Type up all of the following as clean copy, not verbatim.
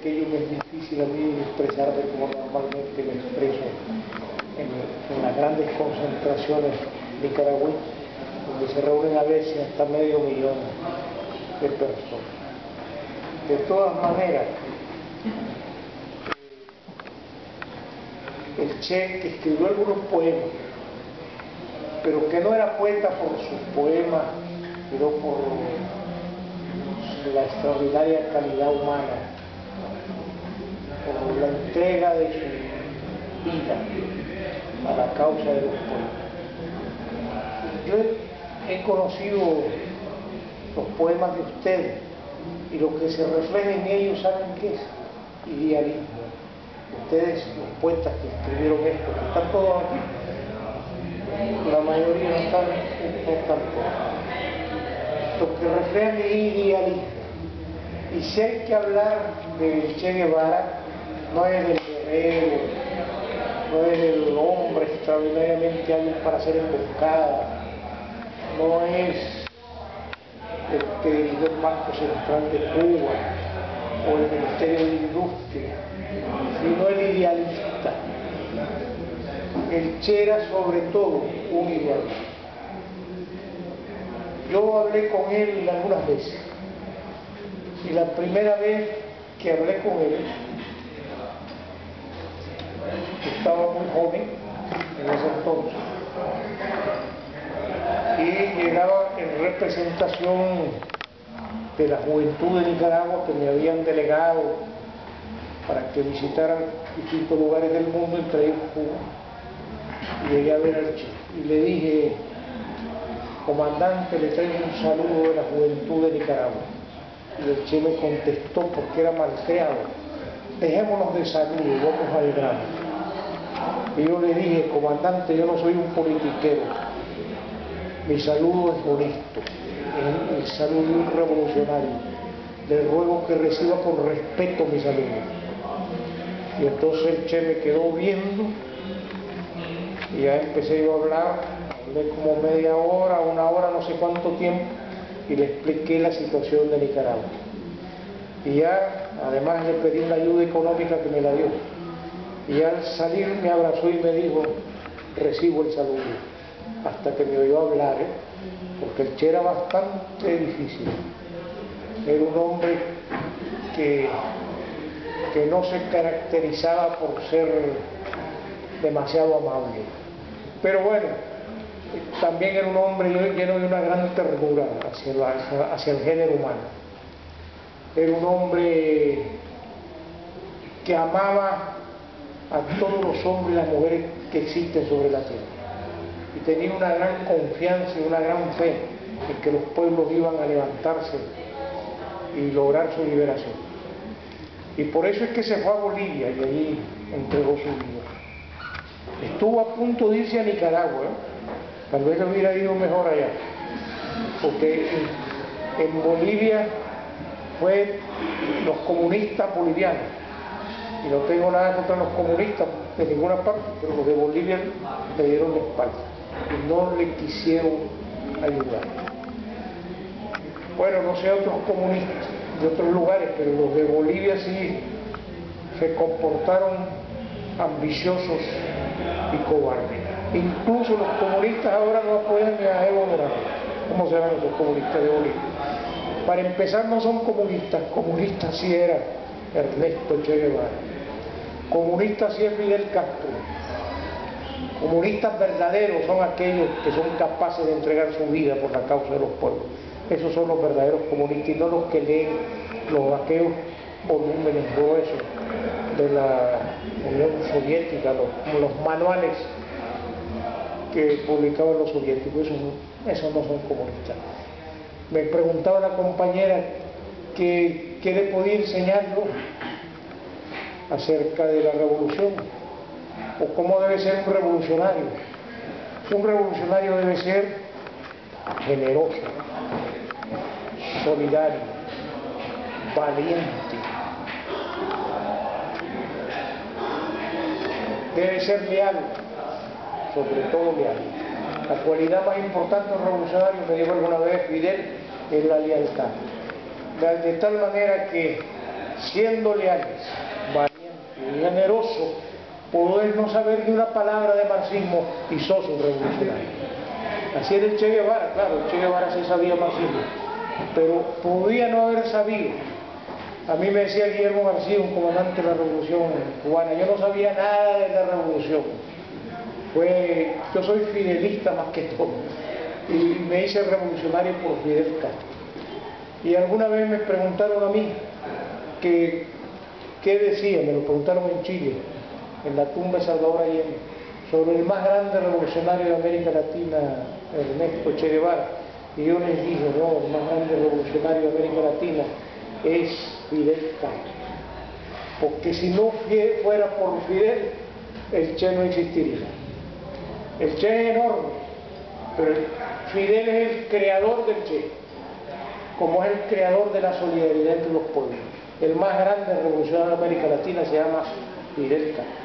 aquello que es difícil a mí expresarme como normalmente me expreso en las grandes concentraciones nicaragüenses, donde se reúnen a veces hasta 500.000 de personas. De todas maneras, el Che, que escribió algunos poemas, pero que no era poeta por sus poemas, sino por la extraordinaria calidad humana, por la entrega de su vida a la causa de los pueblos. Yo he conocido los poemas de ustedes y lo que se refleja en ellos, ¿saben qué es? Idealismo. Ustedes, los poetas que escribieron esto, que están todos aquí, la mayoría no están todos. Lo que reflejan es idealismo. Y si hay que hablar del Che Guevara, no es del guerrero, no es del hombre extraordinariamente hábil para hacer emboscada, no es el que dirigió el Banco Central de Cuba o el Ministerio de Industria, sino el idealista. El Che era sobre todo un idealista. Yo hablé con él algunas veces, y la primera vez que hablé con él, estaba muy joven en ese entonces, y llegaba en representación de la juventud de Nicaragua, que me habían delegado para que visitaran distintos lugares del mundo, entre ellos Cuba, y llegué a ver al Che y le dije: comandante, le traigo un saludo de la juventud de Nicaragua. Y el Che me contestó, porque era malcriado: dejémonos de saludos, vamos al grano. Y yo le dije: comandante, yo no soy un politiquero, mi saludo es honesto, es el saludo de un revolucionario. Le ruego que reciba con respeto mi saludo. Y entonces el Che me quedó viendo, y ya empecé yo a hablar, hablé como media hora, una hora, no sé cuánto tiempo, y le expliqué la situación de Nicaragua. Y ya, además, le pedí una ayuda económica que me la dio. Y al salir me abrazó y me dijo: recibo el saludo. Hasta que me oyó hablar, porque el Che era bastante difícil. Era un hombre que no se caracterizaba por ser demasiado amable. Pero bueno, también era un hombre lleno de una gran ternura hacia el género humano. Era un hombre que amaba a todos los hombres y las mujeres que existen sobre la tierra. Y tenía una gran confianza y una gran fe en que los pueblos iban a levantarse y lograr su liberación. Y por eso es que se fue a Bolivia y allí entregó su vida. Estuvo a punto de irse a Nicaragua, tal vez le hubiera ido mejor allá, porque en Bolivia fue los comunistas bolivianos, y no tengo nada contra los comunistas de ninguna parte, pero los de Bolivia le dieron la espalda y no le quisieron ayudar. Bueno, no sé otros comunistas de otros lugares, pero los de Bolivia sí se comportaron ambiciosos y cobardes. Incluso los comunistas ahora no apoyan ni a Evo Morales. ¿Cómo serán esos comunistas de Bolivia? Para empezar, no son comunistas. Comunistas sí era Ernesto Che Guevara. Comunistas sí es Fidel Castro. Comunistas verdaderos son aquellos que son capaces de entregar su vida por la causa de los pueblos. Esos son los verdaderos comunistas, y no los que leen aquellos volúmenes gruesos de la Unión Soviética, los manuales que publicaban los soviéticos. Esos no son comunistas. Me preguntaba la compañera qué le podía enseñar yo acerca de la revolución, o cómo debe ser un revolucionario. Un revolucionario debe ser generoso, solidario, valiente, debe ser leal, sobre todo leal. La cualidad más importante de un revolucionario, me dijo alguna vez Fidel, es la lealtad. De tal manera que siendo leales, valiente y generoso, poder no saber ni una palabra de marxismo y sos un revolucionario. Así era el Che Guevara, claro, el Che Guevara sí sabía marxismo, pero podía no haber sabido. A mí me decía Guillermo García, un comandante de la Revolución Cubana, yo no sabía nada de la revolución. Yo soy fidelista más que todo, y me hice revolucionario por Fidel Castro. Y alguna vez me preguntaron a mí qué decía, me lo preguntaron en Chile, en la tumba de Salvador Allende, sobre el más grande revolucionario de América Latina, Ernesto Che Guevara. Y yo les dije, no, el más grande revolucionario de América Latina es Fidel Castro. Porque si no fuera por Fidel, el Che no existiría. El Che es enorme, pero Fidel es el creador del Che, como es el creador de la solidaridad entre los pueblos. El más grande revolucionario de América Latina se llama Fidel Castro.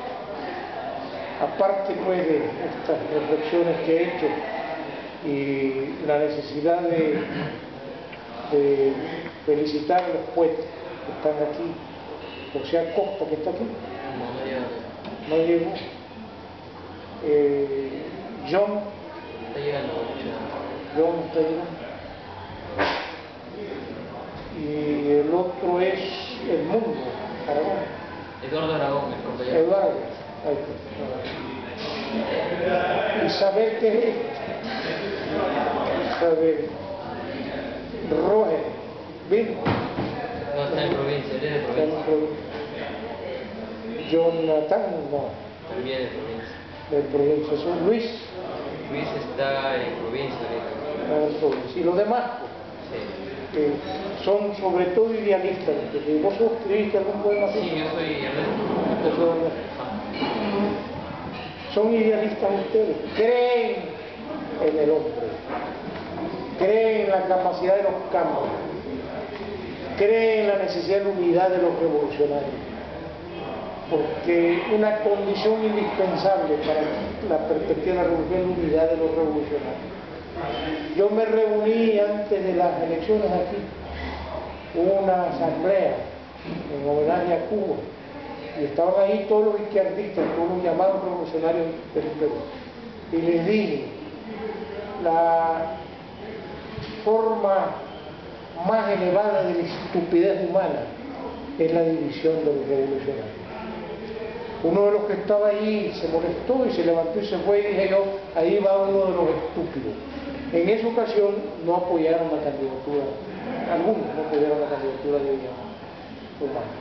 Aparte pues de estas reflexiones que he hecho y la necesidad de felicitar a los poetas que están aquí, José Acosta, que está aquí, no llegó, John está llegando, y el otro es El Mundo, Aragón. Eduardo Aragón, el compañero. Eduardo, Isabel, ¿qué es? Isabel Roger, ¿vino? No, está en provincia, él es de provincia. Jonathan, no. También de provincia. De provincia, son Luis. Luis está en provincia ahorita. Y los demás, sí. Son sobre todo idealistas. ¿Vos escribiste algún poema así? Sí, yo soy Ernesto. Son idealistas ustedes, creen en el hombre, creen en la capacidad de los cambios, creen en la necesidad de la unidad de los revolucionarios, porque una condición indispensable para la perspectiva de la revolución es la unidad de los revolucionarios. Yo me reuní antes de las elecciones aquí, hubo una asamblea en homenaje a Cuba, y estaban ahí todos los izquierdistas, todos los llamados revolucionarios del Perú. Y les dije, la forma más elevada de la estupidez humana es la división de los revolucionarios. Uno de los que estaba ahí se molestó y se levantó y se fue, y dije yo, ahí va uno de los estúpidos. En esa ocasión no apoyaron la candidatura, algunos no apoyaron la candidatura de Humala,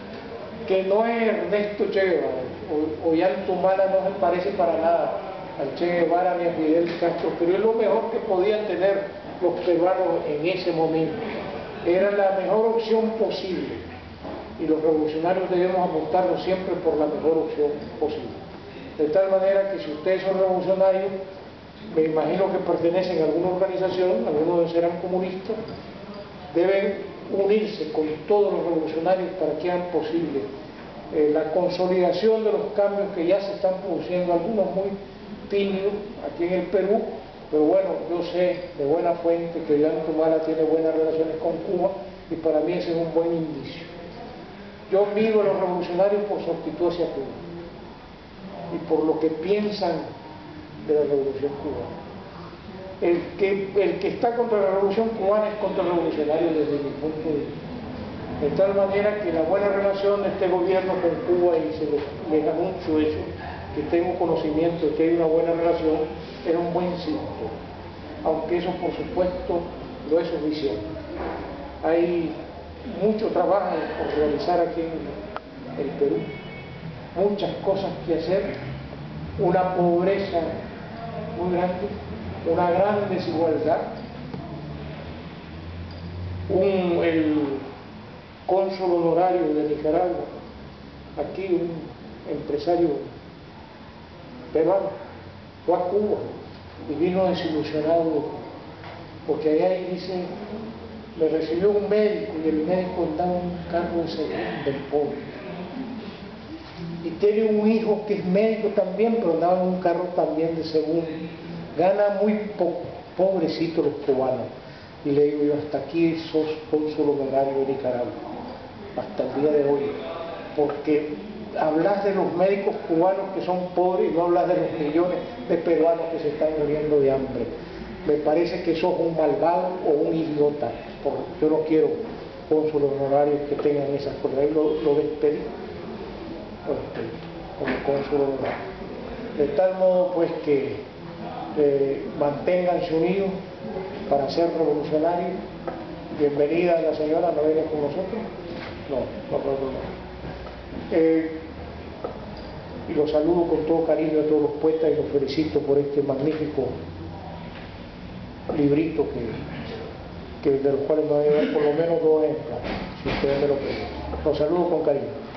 que no es Ernesto Che Guevara, Ollanta no se parece para nada al Che Guevara ni a Fidel Castro, pero es lo mejor que podían tener los peruanos en ese momento. Era la mejor opción posible, y los revolucionarios debemos apuntarnos siempre por la mejor opción posible. De tal manera que si ustedes son revolucionarios, me imagino que pertenecen a alguna organización, algunos serán comunistas, deben unirse con todos los revolucionarios para que hagan posible la consolidación de los cambios que ya se están produciendo, algunos muy tímidos aquí en el Perú, pero bueno, yo sé de buena fuente que Ollanta Humala tiene buenas relaciones con Cuba, y para mí ese es un buen indicio. Yo mido a los revolucionarios por su actitud hacia Cuba y por lo que piensan de la revolución cubana. El que está contra la revolución cubana es contra el revolucionario desde mi punto de vista. De tal manera que la buena relación de este gobierno con Cuba, y les anuncio eso, que tengo conocimiento de que hay una buena relación, es un buen símbolo, aunque eso por supuesto no es suficiente. Hay mucho trabajo por realizar aquí en el Perú, muchas cosas que hacer, una pobreza muy grande, una gran desigualdad. El cónsul honorario de Nicaragua, aquí un empresario peruano, fue a Cuba y vino desilusionado, porque allá dice, me recibió un médico y el médico andaba en un cargo de segundo del pobre. Y tiene un hijo que es médico también, pero andaba en un carro también de segundo. Gana muy poco, pobrecitos los cubanos. Y le digo yo, hasta aquí sos cónsul honorario de Nicaragua. hasta el día de hoy, porque hablas de los médicos cubanos que son pobres y no hablas de los millones de peruanos que se están muriendo de hambre. Me parece que sos un malvado o un idiota. Yo no quiero cónsules honorarios que tengan esas cosas. Ahí lo despedí como cónsul honorario. De tal modo pues que manténganse unidos para ser revolucionarios. Bienvenida la señora, ¿no viene con nosotros? No. Y los saludo con todo cariño a todos los poetas y los felicito por este magnífico librito de los cuales me voy a llevar por lo menos 2 ejemplares, si ustedes me lo permiten. Los saludo con cariño.